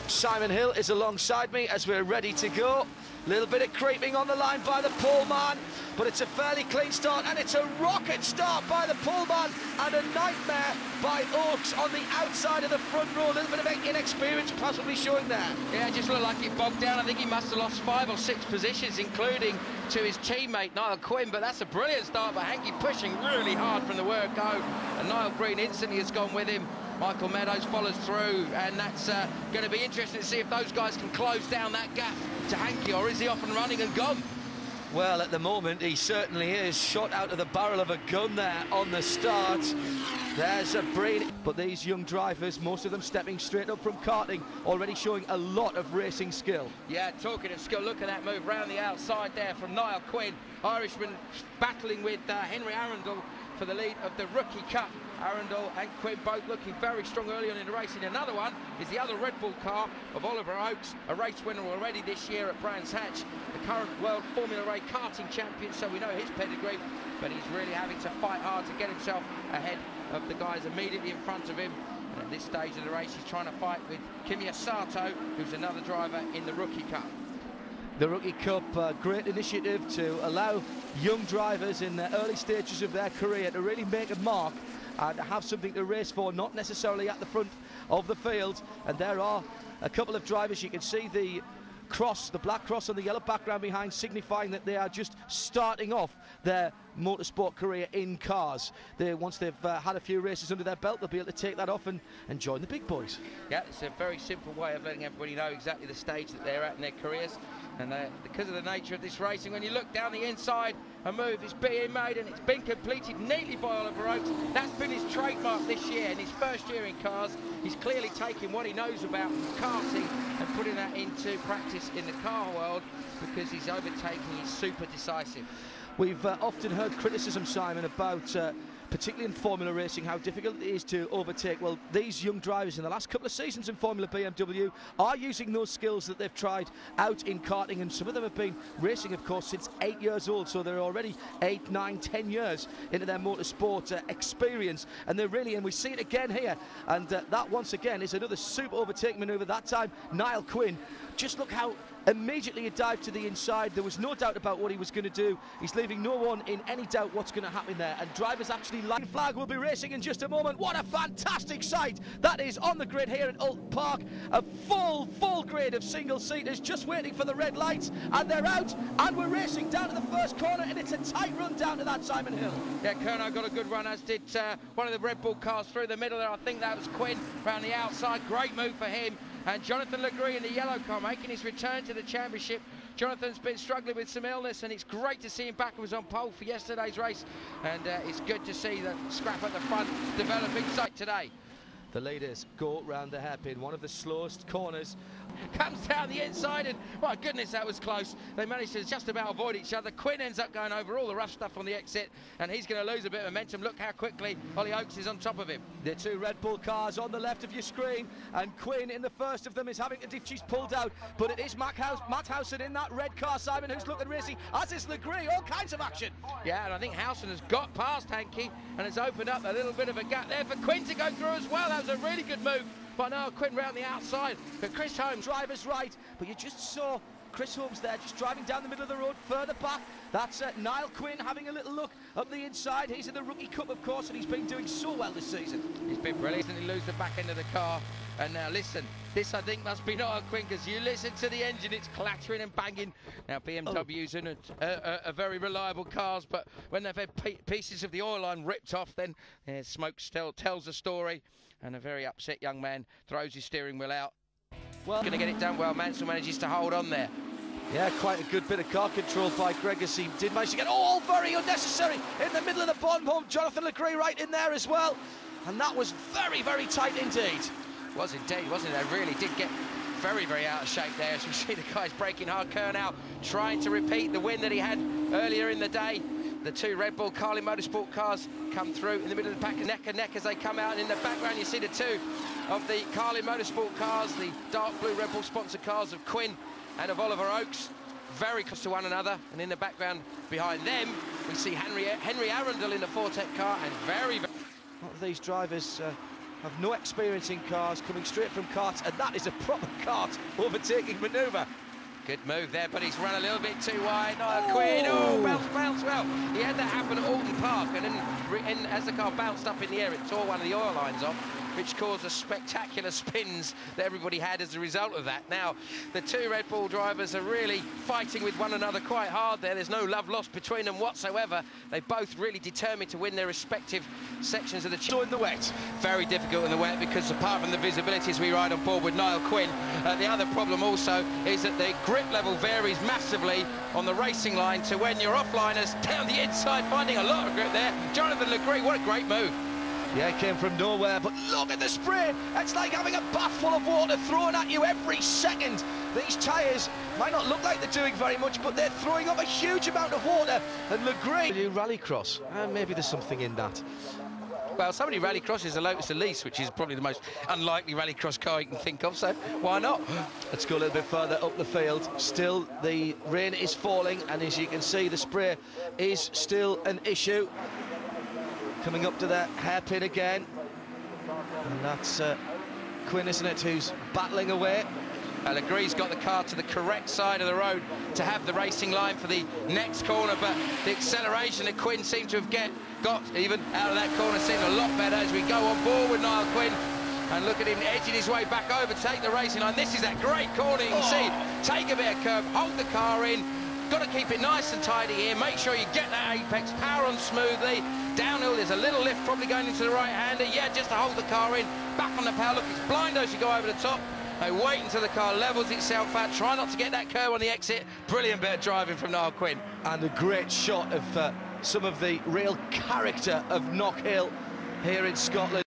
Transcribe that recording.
Simon Hill is alongside me as we're ready to go. Little bit of creeping on the line by the pole man, but it's a fairly clean start, and it's a rocket start by the pole man, and a nightmare by Oaks on the outside of the front row. A little bit of inexperience possibly showing there. Yeah, it just looked like it bogged down. I think he must have lost 5 or 6 positions, including to his teammate Niall Quinn, but that's a brilliant start by Hankey, pushing really hard from the word go, and Niall Green instantly has gone with him. Michael Meadows follows through, and that's going to be interesting to see if those guys can close down that gap to Hankey, or is he off and running and gone? Well, at the moment, he certainly is. Shot out of the barrel of a gun there on the start. There's a brain. But these young drivers, most of them stepping straight up from karting, already showing a lot of racing skill. Yeah, talking of skill, look at that move round the outside there from Niall Quinn. Irishman battling with Henry Arundel for the lead of the Rookie Cup. Arundel and Quinn both looking very strong early on in the race. And another one is the other Red Bull car of Oliver Oakes, a race winner already this year at Brands Hatch, the current World Formula A karting champion, so we know his pedigree, but he's really having to fight hard to get himself ahead of the guys immediately in front of him. And at this stage of the race, he's trying to fight with Kimi Sato, who's another driver in the Rookie Cup. The Rookie Cup, great initiative to allow young drivers in the early stages of their career to really make a mark and have something to race for, not necessarily at the front of the field. And there are a couple of drivers. You can see the cross, the black cross on the yellow background behind, signifying that they are just starting off their motorsport career in cars. Once they've had a few races under their belt, they'll be able to take that off and join the big boys. Yeah, it's a very simple way of letting everybody know exactly the stage that they're at in their careers. And because of the nature of this racing, when you look down the inside, a move is being made, and it's been completed neatly by Oliver Oakes. That's been his trademark this year. In his first year in cars, he's clearly taking what he knows about karting and putting that into practice in the car world, because he's overtaking, he's super decisive. We've often heard criticism, Simon, about particularly in Formula racing, how difficult it is to overtake. Well, these young drivers in the last couple of seasons in Formula BMW are using those skills that they've tried out in karting, and some of them have been racing, of course, since 8 years old, so they're already 8, 9, 10 years into their motorsport experience, and they're really, and we see it again here, and that once again is another super overtaking manoeuvre. That time Niall Quinn, just look how immediately he dived to the inside. There was no doubt about what he was going to do. He's leaving no one in any doubt what's going to happen there, and drivers actually like. Flag will be racing in just a moment. What a fantastic sight that is on the grid here at Alton Park. A full grid of single seaters just waiting for the red lights, and they're out, and we're racing down to the first corner, and it's a tight run down to that Simon Hill. Yeah, Kerno got a good run, as did one of the Red Bull cars through the middle there. I think that was Quinn around the outside. Great move for him. And Jonathan Legree in the yellow car making his return to the championship. Jonathan's been struggling with some illness, and it's great to see him back. He was on pole for yesterday's race, and it's good to see the scrap at the front developing sight today. The leaders go round the hairpin, one of the slowest corners. Comes down the inside, and my goodness, that was close. They managed to just about avoid each other. Quinn ends up going over all the rough stuff on the exit, and he's going to lose a bit of momentum. Look how quickly Ollie Oakes is on top of him. The two Red Bull cars on the left of your screen, and Quinn in the first of them is having to, she's pulled out, but it is Matt Howson in that red car, Simon, who's looking racing, as is Legree. All kinds of action. Yeah, and I think Howson has got past Hankey and has opened up a little bit of a gap there for Quinn to go through as well. That was a really good move by Niall Quinn round the outside. But Chris Holmes, driver's right, but you just saw Chris Holmes there just driving down the middle of the road further back. That's Niall Quinn having a little look up the inside. He's in the Rookie Cup, of course, and he's been doing so well this season. He's been brilliant, and he loses the back end of the car. And now listen, this I think must be Niall Quinn, because you listen to the engine, it's clattering and banging. Now BMW's in a very reliable cars, but when they've had pieces of the oil line ripped off, then smoke still tells the story, and a very upset young man throws his steering wheel out. Well, going to get it done well. Mansell manages to hold on there. Yeah, quite a good bit of car control by Gregors. He did manage to get all very unnecessary in the middle of the bottom home. Jonathan Legree right in there as well, and that was very tight indeed. Was indeed, wasn't it? They really did get very out of shape there, as we see the guys braking hard. Kernow trying to repeat the win that he had earlier in the day. The two Red Bull Carlin Motorsport cars come through in the middle of the pack, neck and neck as they come out. And in the background, you see the two of the Carlin Motorsport cars, the dark blue Red Bull sponsored cars of Quinn and of Oliver Oakes, very close to one another. And in the background behind them, we see Henry Arundel in the Fortec car, and very... A lot of these drivers have no experience in cars, coming straight from karts, and that is a proper kart overtaking manoeuvre. Good move there, but he's run a little bit too wide. Niall Quinn, bounce. Well, he had that happen at Alton Park, and then as the car bounced up in the air, it tore one of the oil lines off, which caused the spectacular spins that everybody had as a result of that. Now, the two Red Bull drivers are really fighting with one another quite hard there. There's no love lost between them whatsoever. They both really determined to win their respective sections of the So in the wet. Very difficult in the wet, because apart from the visibility as we ride on board with Niall Quinn, the other problem also is that the grip level varies massively on the racing line to when you're offliners down the inside, finding a lot of grip there. Jonathan Legree, what a great move. Yeah, it came from nowhere, but look at the spray. It's like having a bath full of water thrown at you every second. These tyres might not look like they're doing very much, but they're throwing up a huge amount of water. And Legree, rallycross, maybe there's something in that. Well, somebody rallycrosses a Lotus Elise, which is probably the most unlikely rallycross car you can think of, so why not? Let's go a little bit further up the field. Still, the rain is falling, and as you can see, the spray is still an issue. Coming up to the hairpin again, and that's Quinn, isn't it, who's battling away. Legree's got the car to the correct side of the road to have the racing line for the next corner, but the acceleration that Quinn seemed to have got even out of that corner seemed a lot better as we go on board with Niall Quinn. And look at him edging his way back over, take the racing line. This is that great corner, you can see. Take a bit of curve, hold the car in. Got to keep it nice and tidy here. Make sure you get that apex, power on smoothly. Downhill, there's a little lift probably going into the right-hander. Yeah, just to hold the car in. Back on the power. Look, it's blind as you go over the top. They wait until the car levels itself out. Try not to get that curve on the exit. Brilliant bit of driving from Niall Quinn. And a great shot of some of the real character of Knock Hill here in Scotland.